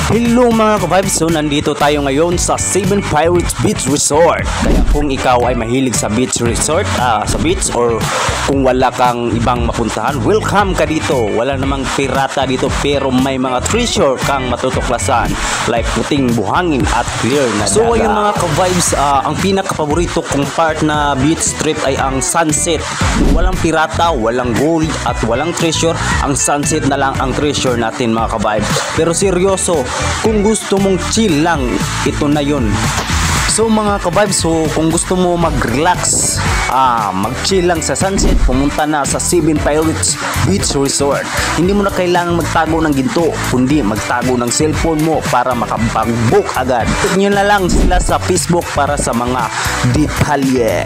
Hello mga ka-vibes, so nandito tayo ngayon sa Seven Pirates Beach Resort. Kaya kung ikaw ay mahilig sa beach resort, sa beach, or kung wala kang ibang mapuntahan, welcome ka dito. Wala namang pirata dito pero may mga treasure kang matutuklasan like puting buhangin at clear na dagat. So ayun mga ka-vibes, ang pinaka-paborito kong part na beach trip ay ang sunset. Walang pirata, walang gold at walang treasure, ang sunset na lang ang treasure natin mga ka-vibes. Pero seryoso, kung gusto mong chill lang, ito na yun. So mga ka-vibes, so kung gusto mo mag-relax, mag-chill lang sa sunset, pumunta na sa Seven Pirates Beach Resort. Hindi mo na kailangan magtago ng ginto, kundi magtago ng cellphone mo para makapag-book agad. Tignan nyo na lang sila sa Facebook para sa mga detalye.